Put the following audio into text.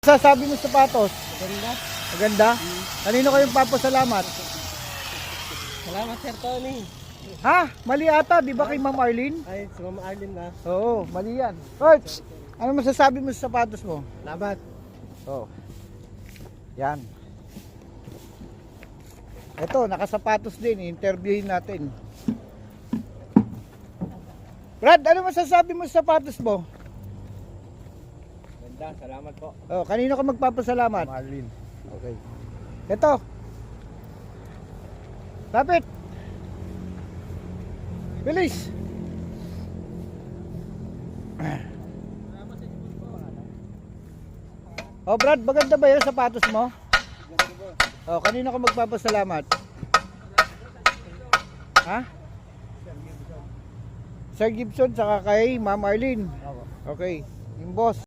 Sasabi mo sapatos? Maganda. Maganda? Kanino kayong papasalamat? Salamat, Sir Tony. Ha? Mali ata, di ba kay Ma'am Arlene? Ay, si Mama Arlene na. Oo, mali yan. Coach, ano masasabi mo sa sapatos mo? Salamat. Oo. Yan. Ito, nakasapatos din. Interviewin natin. Brad, ano masasabi mo sa sapatos mo? Ganda, salamat po. Oh, kanino ka magpapasalamat? Mama Arlene. Okay. Ito. Lapit. Bilis. Oh, Brad, maganda ba 'yung sapatos mo? Oh, kanino ka magpapasalamat? Ha? Sir Gibson saka kay Ma'am Arlene. Okay, yung boss.